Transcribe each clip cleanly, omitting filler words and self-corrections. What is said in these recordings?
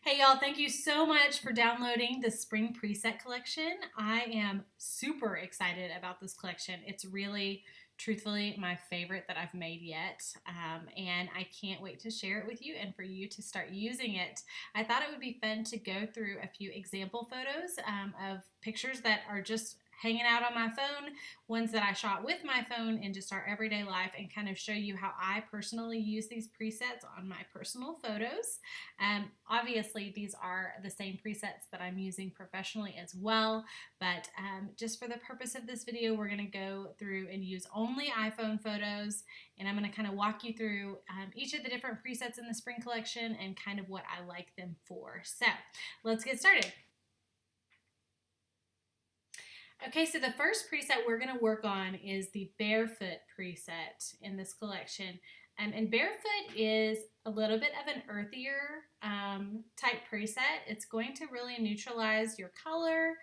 Hey y'all, thank you so much for downloading the spring preset collection. I am super excited about this collection. It's really, truthfully, my favorite that I've made yet. And I can't wait to share it with you and for you to start using it. I thought it would be fun to go through a few example photos of pictures that are just hanging out on my phone, ones that I shot with my phone in just our everyday life, and kind of show you how I personally use these presets on my personal photos. Obviously, these are the same presets that I'm using professionally as well, but just for the purpose of this video, we're going to go through and use only iPhone photos, and I'm going to kind of walk you through each of the different presets in the spring collection and kind of what I like them for. So let's get started. Okay, so the first preset we're going to work on is the Barefoot preset in this collection. And Barefoot is a little bit of an earthier type preset. It's going to really neutralize your color,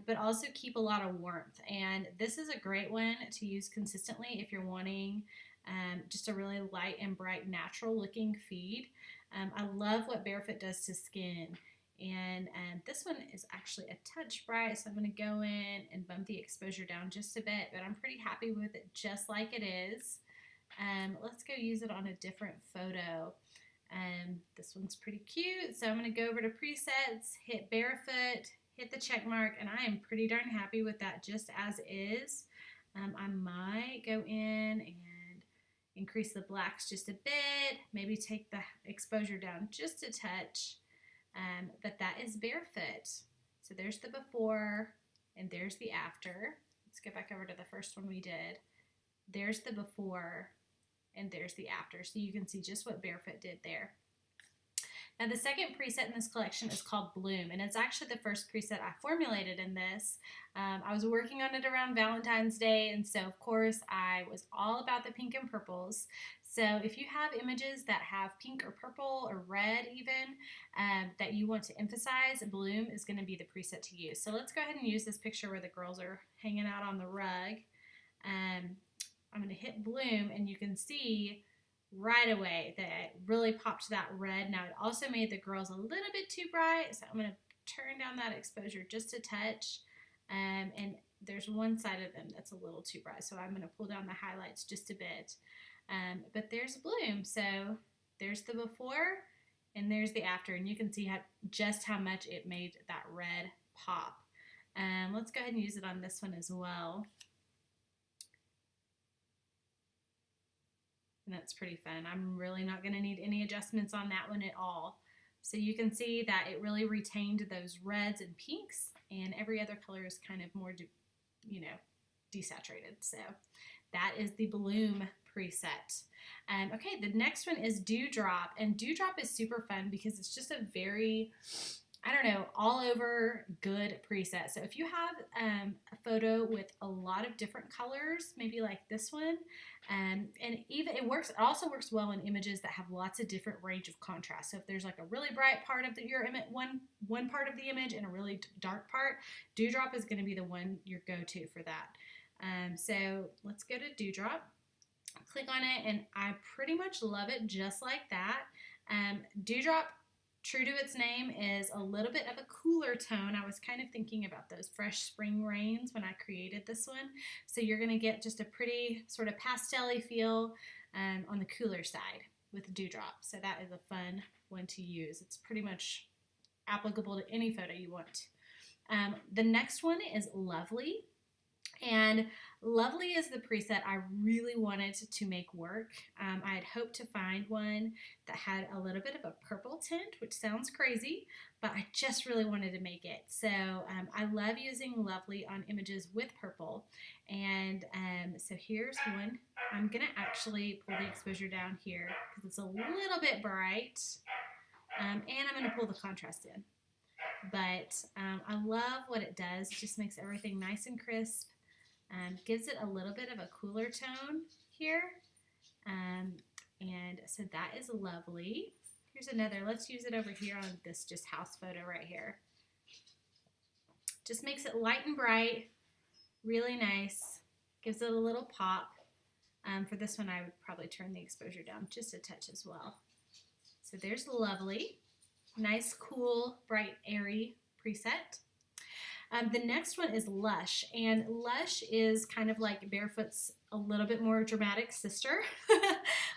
but also keep a lot of warmth. And this is a great one to use consistently if you're wanting just a really light and bright, natural looking feed. I love what Barefoot does to skin. And this one is actually a touch bright, so I'm going to go in and bump the exposure down just a bit, but I'm pretty happy with it just like it is. Let's go use it on a different photo. This one's pretty cute, so I'm going to go over to presets, hit Barefoot, hit the check mark, and I am pretty darn happy with that just as is. I might go in and increase the blacks just a bit, maybe take the exposure down just a touch. But that is Barefoot. So there's the before and there's the after. Let's go back over to the first one we did. There's the before and there's the after. So you can see just what Barefoot did there. Now the second preset in this collection is called Bloom, and it's actually the first preset I formulated in this. I was working on it around Valentine's Day, and so of course I was all about the pink and purples. So if you have images that have pink or purple or red even that you want to emphasize, Bloom is going to be the preset to use. So let's go ahead and use this picture where the girls are hanging out on the rug. I'm going to hit Bloom, and you can see right away that it really popped that red. Now it also made the girls a little bit too bright, so I'm going to turn down that exposure just a touch. And there's one side of them that's a little too bright, so I'm going to pull down the highlights just a bit. But there's Bloom, so there's the before and there's the after, and you can see just how much it made that red pop. Let's go ahead and use it on this one as well. And that's pretty fun. I'm really not going to need any adjustments on that one at all. So you can see that it really retained those reds and pinks, and every other color is kind of more, desaturated. So that is the Bloom preset. Okay, the next one is Dewdrop, and Dewdrop is super fun because it's just a very, all over good preset. So if you have a photo with a lot of different colors, maybe like this one, and even it also works well in images that have lots of different range of contrast. So if there's like a really bright part of your image, one part of the image, and a really dark part, Dewdrop is going to be the one your go-to for that. So let's go to Dewdrop. Click on it, and I pretty much love it just like that. Dewdrop, true to its name, is a little bit of a cooler tone. I was kind of thinking about those fresh spring rains when I created this one. So you're going to get just a pretty sort of pastel-y feel on the cooler side with Dewdrop. So that is a fun one to use. It's pretty much applicable to any photo you want. The next one is Lovely. And Lovely is the preset I really wanted to make work. I had hoped to find one that had a little bit of a purple tint, which sounds crazy, but I just really wanted to make it. So I love using Lovely on images with purple. And so here's one. I'm going to actually pull the exposure down here because it's a little bit bright. And I'm going to pull the contrast in. But I love what it does. It just makes everything nice and crisp. Gives it a little bit of a cooler tone here. And so that is Lovely. Here's another. Let's use it over here on this just house photo right here. Just makes it light and bright, really nice. Gives it a little pop. For this one, I would probably turn the exposure down just a touch as well. So there's Lovely. Nice, cool, bright, airy preset. The next one is Lush, and Lush is kind of like Barefoot's a little bit more dramatic sister.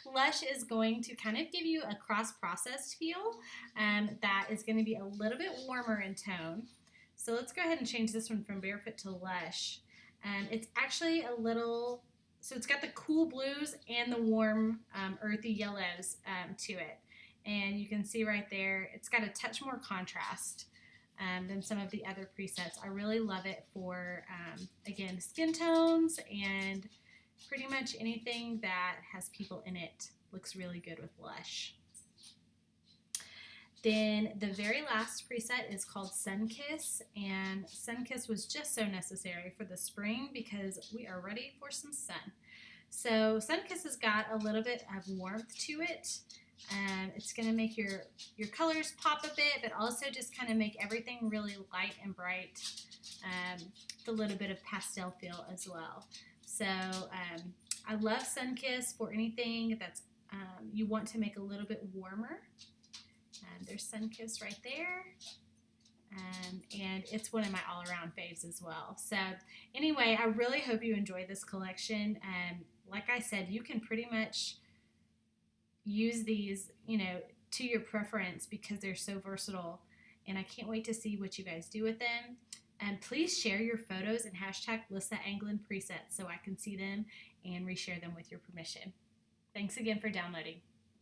Lush is going to kind of give you a cross-processed feel that is going to be a little bit warmer in tone. So let's go ahead and change this one from Barefoot to Lush. It's actually a little, so it's got the cool blues and the warm earthy yellows to it. And you can see right there, it's got a touch more contrast than some of the other presets. I really love it for, again, skin tones and pretty much anything that has people in it looks really good with Lush. Then the very last preset is called Sunkiss, and Sunkiss was just so necessary for the spring because we are ready for some sun. So Sunkiss has got a little bit of warmth to it. It's going to make your colors pop a bit, but also just kind of make everything really light and bright, with a little bit of pastel feel as well. So I love Sunkiss for anything that's you want to make a little bit warmer. There's Sunkiss right there. And it's one of my all-around faves as well. So anyway, I really hope you enjoy this collection. Like I said, you can pretty much use these, you know, to your preference because they're so versatile. And I can't wait to see what you guys do with them. And please share your photos and hashtag Lissa Anglin presets so I can see them and reshare them with your permission. Thanks again for downloading.